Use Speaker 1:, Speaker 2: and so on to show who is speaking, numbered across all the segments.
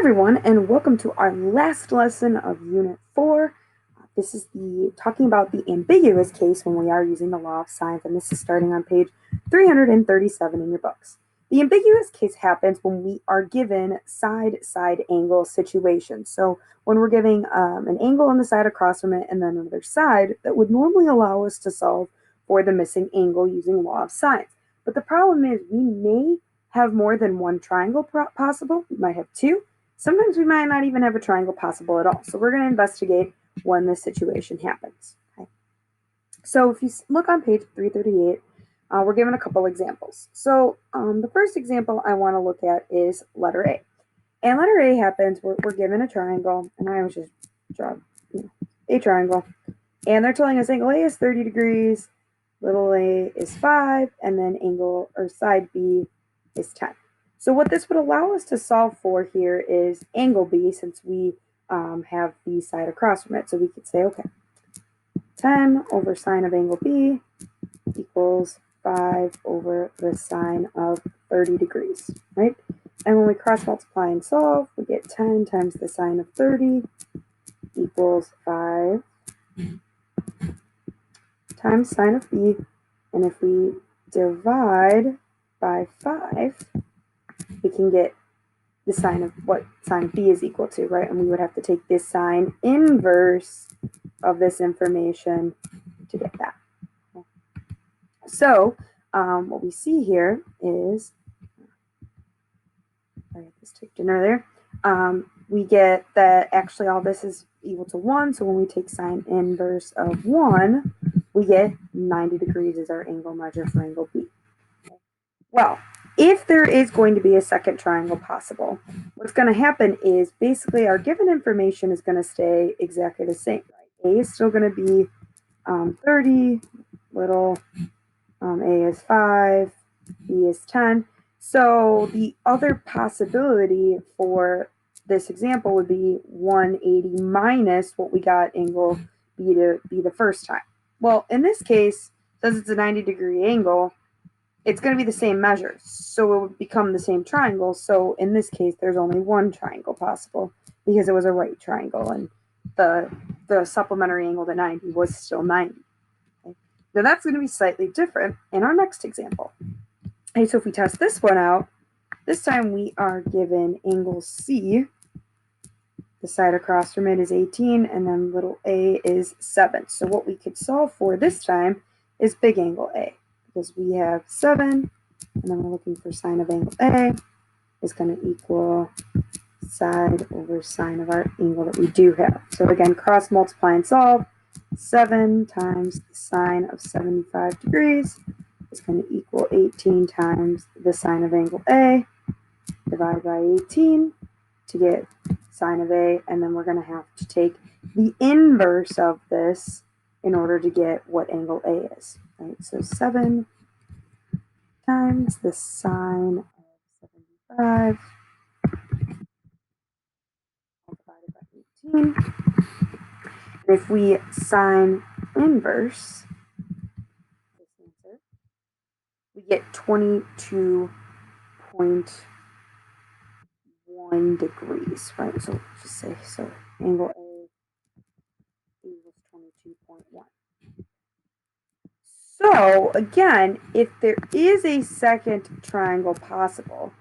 Speaker 1: everyone, and welcome to our last lesson of Unit 4. This is talking about the ambiguous case when we are using the law of signs, and this is starting on page 337 in your books. The ambiguous case happens when we are given side-side angle situations. So when we're giving an angle on the side across from it and then another side, that would normally allow us to solve for the missing angle using law of signs. But the problem is we may have more than one triangle possible. We might have two. Sometimes we might not even have a triangle possible at all. So we're going to investigate when this situation happens. Okay. So if you look on page 338, we're given a couple examples. So the first example I want to look at is letter A. And letter A happens, we're given a triangle, and I always just draw a triangle. And they're telling us angle A is 30 degrees, little a is 5, and then angle or side B is 10. So what this would allow us to solve for here is angle B, since we have the side across from it. So we could say, okay, 10 over sine of angle B equals 5 over the sine of 30 degrees, right? And when we cross multiply and solve, we get 10 times the sine of 30 equals 5 times sine of B. And if we divide by 5, we can get the sine of what sine of B is equal to, right? And we would have to take this sine inverse of this information to get that. Okay. So what we see here is, I got this typed in earlier, we get that actually all this is equal to 1. So when we take sine inverse of 1, we get 90 degrees as our angle measure for angle B. Okay. Well, if there is going to be a second triangle possible, what's going to happen is basically our given information is going to stay exactly the same. Right? A is still going to be 30, little A is 5, B is 10. So the other possibility for this example would be 180 minus what we got angle B to be the first time. Well, in this case, since it's a 90-degree angle, it's going to be the same measure, so it would become the same triangle. So in this case, there's only one triangle possible because it was a right triangle, and the supplementary angle to 90 was still 90. Okay. Now that's going to be slightly different in our next example. Okay, so if we test this one out, this time we are given angle C. The side across from it is 18, and then little a is 7. So what we could solve for this time is big angle A, because we have 7, and then we're looking for sine of angle A is going to equal side over sine of our angle that we do have. So again, cross multiply and solve. 7 times the sine of 75 degrees is going to equal 18 times the sine of angle A, divided by 18 to get sine of A, and then we're going to have to take the inverse of this in order to get what angle A is. Right? So 7 times the sine of 75 divided by 18. And if we sine inverse this answer, we get 22.1 degrees, right? So just say, so angle A equals 22.1. So again, if there is a second triangle possible,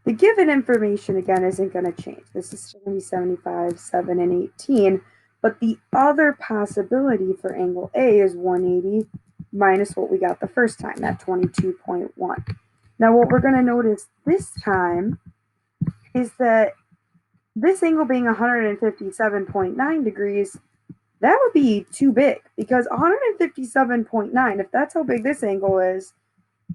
Speaker 1: the given information again isn't going to change. This is still going to be 75, 7, and 18, but the other possibility for angle A is 180 minus what we got the first time, that 22.1. Now what we're going to notice this time is that this angle being 157.9 degrees, that would be too big, because 157.9, if that's how big this angle is,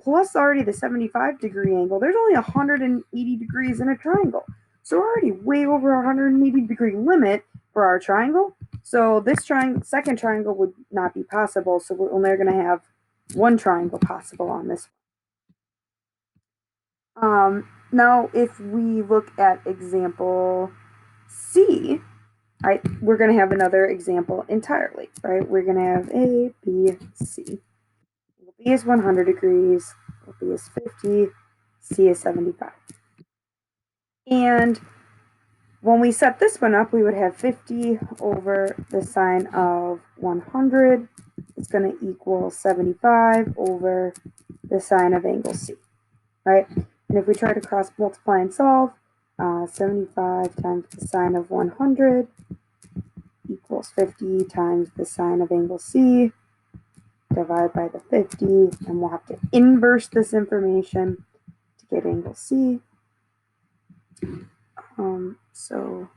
Speaker 1: plus already the 75-degree angle, there's only 180 degrees in a triangle. So we're already way over our 180-degree limit for our triangle. So this second triangle would not be possible. So we're only going to have one triangle possible on this one. Now, if we look at example C, right, we're going to have another example entirely, right? We're going to have A, B, C. B is 100 degrees, B is 50, C is 75. And When we set this one up, we would have 50 over the sine of 100. It's going to equal 75 over the sine of angle C, right? And if we try to cross multiply and solve, 75 times the sine of 100 equals 50 times the sine of angle C, divide by the 50, and we'll have to inverse this information to get angle C. So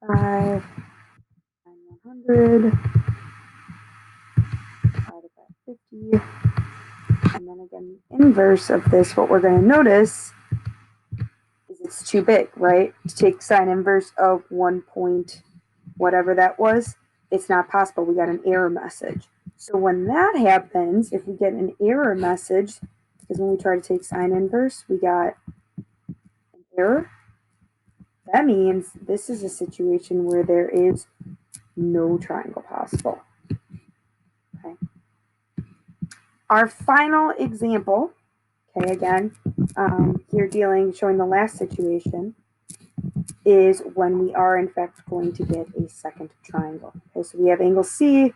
Speaker 1: 5 times 100 divided by 50. And then again, the inverse of this, what we're going to notice is it's too big, right? To take sine inverse of 1 point whatever that was, it's not possible. We got an error message. So when that happens, if we get an error message, because when we try to take sine inverse, we got an error. That means this is a situation where there is no triangle possible. Okay. Our final example, okay, again, here showing the last situation, is when we are in fact going to get a second triangle. Okay, so we have angle C,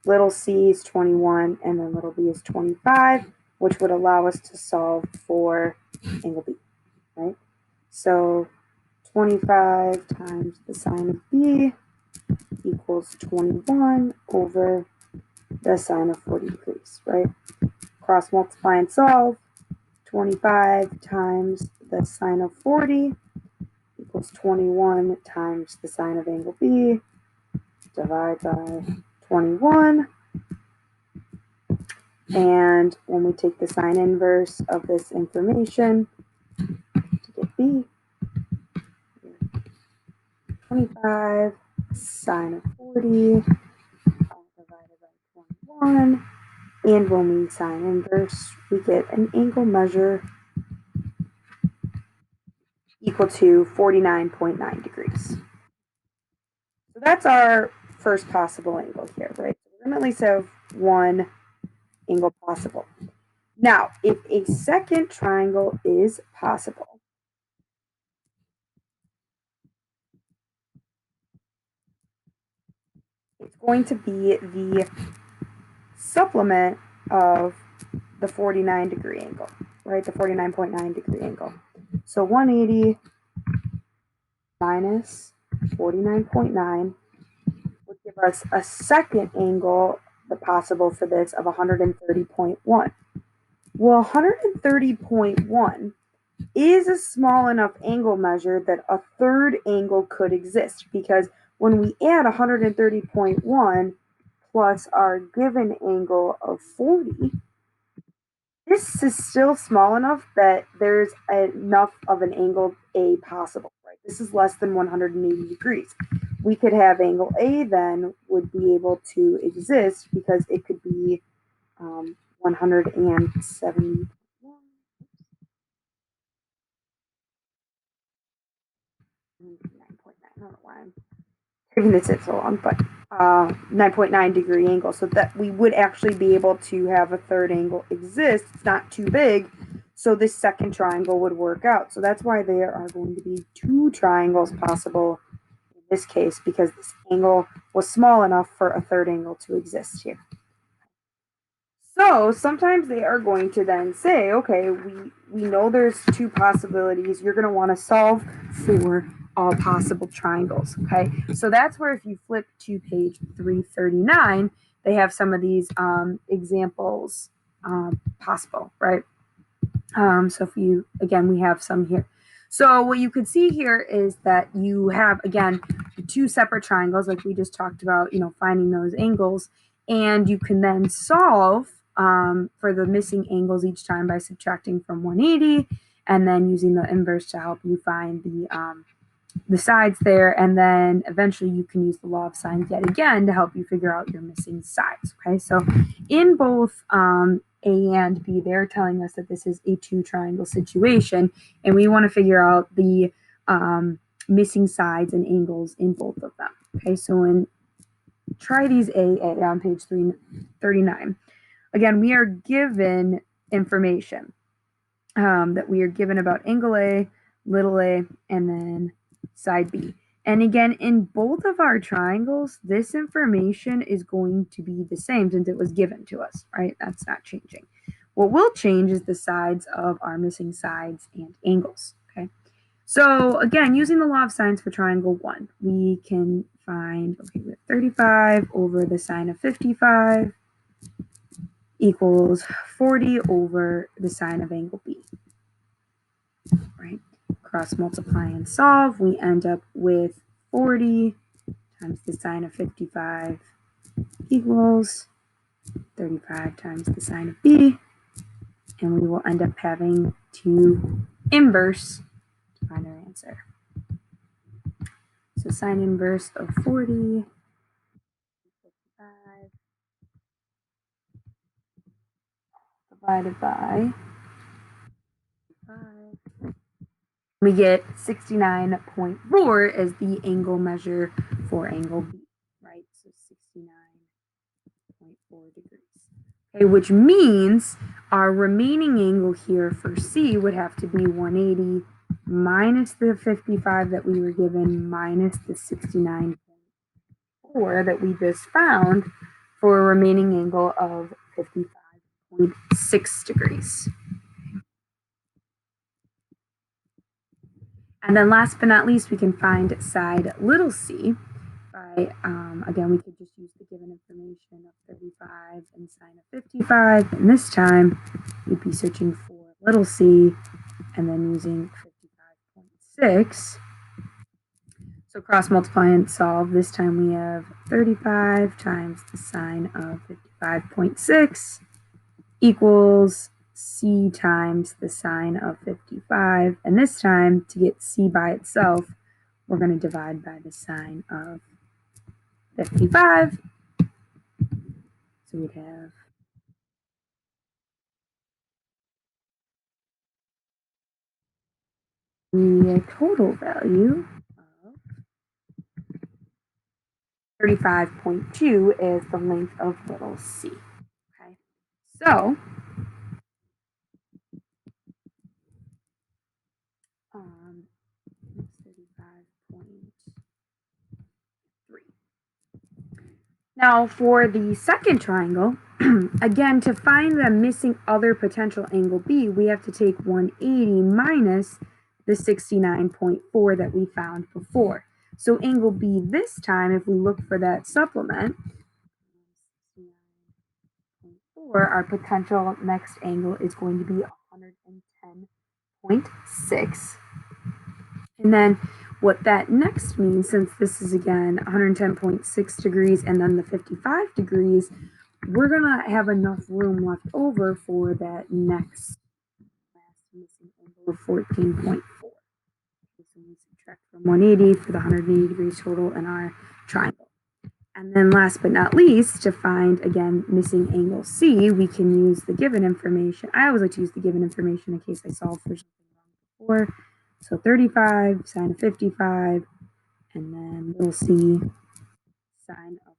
Speaker 1: little c is 21, and then little b is 25, which would allow us to solve for angle B, right? So 25 times the sine of B equals 21 over the sine of 40 degrees, right? Cross multiply and solve. 25 times the sine of 40 equals 21 times the sine of angle B, divide by 21. And when we take the sine inverse of this information to get B, 25 sine of 40 divided by 21. And when we sine inverse, we get an angle measure equal to 49.9 degrees. So that's our first possible angle here, right? So we're going to at least have one angle possible. Now, if a second triangle is possible, it's going to be the supplement of the 49 degree angle, right? The 49.9 degree angle. So 180 minus 49.9 would give us a second angle, the possible for this, of 130.1. Well, 130.1 is a small enough angle measure that a third angle could exist, because when we add 130.1 plus our given angle of 40, this is still small enough that there's enough of an angle A possible, right? This is less than 180 degrees. We could have angle A then would be able to exist because it could be 170. I don't know why I'm giving this it so long, but 9.9 degree angle, so that we would actually be able to have a third angle exist. It's not too big, so this second triangle would work out. So that's why there are going to be two triangles possible in this case, because this angle was small enough for a third angle to exist here. So sometimes they are going to then say, okay, we know there's two possibilities. You're going to want to solve for all possible triangles. Okay, so that's where if you flip to page 339, they have some of these examples possible, right? So if you, again, we have some here. So what you could see here is that you have, again, two separate triangles, like we just talked about, finding those angles, and you can then solve for the missing angles each time by subtracting from 180 and then using the inverse to help you find the sides there, and then eventually you can use the law of sines yet again to help you figure out your missing sides. Okay, so in both A and B, they're telling us that this is a two triangle situation, and we want to figure out the missing sides and angles in both of them. Okay, so try these A on page 339. Again, we are given information that we are given about angle A little a, and then side B. And again, in both of our triangles, this information is going to be the same since it was given to us, right? That's not changing. What will change is the sides of our missing sides and angles, okay? So again, using the law of sines for triangle 1, we can find, okay, we have 35 over the sine of 55 equals 40 over the sine of angle B, right? Cross multiply and solve, we end up with 40 times the sine of 55 equals 35 times the sine of B, and we will end up having to inverse to find our answer. So sine inverse of 40, 55, divided by 5. We get 69.4 as the angle measure for angle B, right? So 69.4 degrees. Okay, which means our remaining angle here for C would have to be 180 minus the 55 that we were given minus the 69.4 that we just found for a remaining angle of 55.6 degrees. And then last but not least, we can find side little c by, again, we could just use the given information of 35 and sine of 55. And this time, we'd be searching for little c and then using 55.6. So cross multiply and solve. This time we have 35 times the sine of 55.6 equals c times the sine of 55. And this time, to get c by itself, we're going to divide by the sine of 55. So we'd have the total value of 35.2 is the length of little c. Okay, so 35.3. Now for the second triangle, again, to find the missing other potential angle B, we have to take 180 minus the 69.4 that we found before. So angle B this time, if we look for that supplement, our potential next angle is going to be 110.6. And then what that next means, since this is again 110.6 degrees and then the 55 degrees, we're going to have enough room left over for that next last missing angle of 14.4. So we subtract from 180 for the 180 degrees total in our triangle. And then last but not least, to find, again, missing angle C, we can use the given information. I always like to use the given information in case I solve for something wrong before. So 35, sine of 55, and then little c, sine of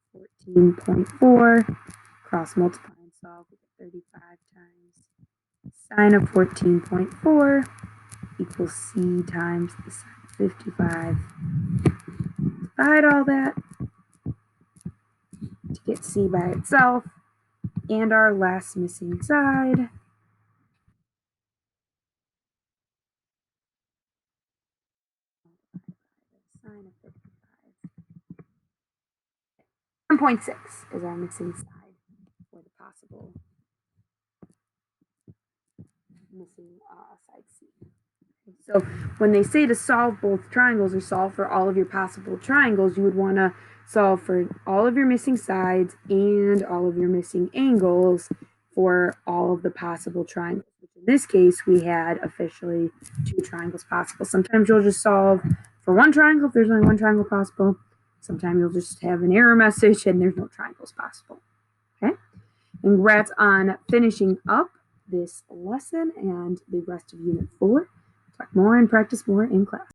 Speaker 1: 14.4, cross multiply and solve, we get 35 times sine of 14.4 equals c times the sine of 55. Divide all that to get c by itself, and our last missing side. Sine of 55. 1.6 is our missing side for the possible missing side C. So when they say to solve both triangles or solve for all of your possible triangles, you would want to solve for all of your missing sides and all of your missing angles for all of the possible triangles. In this case, we had officially 2 triangles possible. Sometimes you'll just solve for one triangle if there's only one triangle possible. Sometimes you'll just have an error message and there's no triangles possible. Okay? Congrats on finishing up this lesson and the rest of Unit 4. Talk more and practice more in class.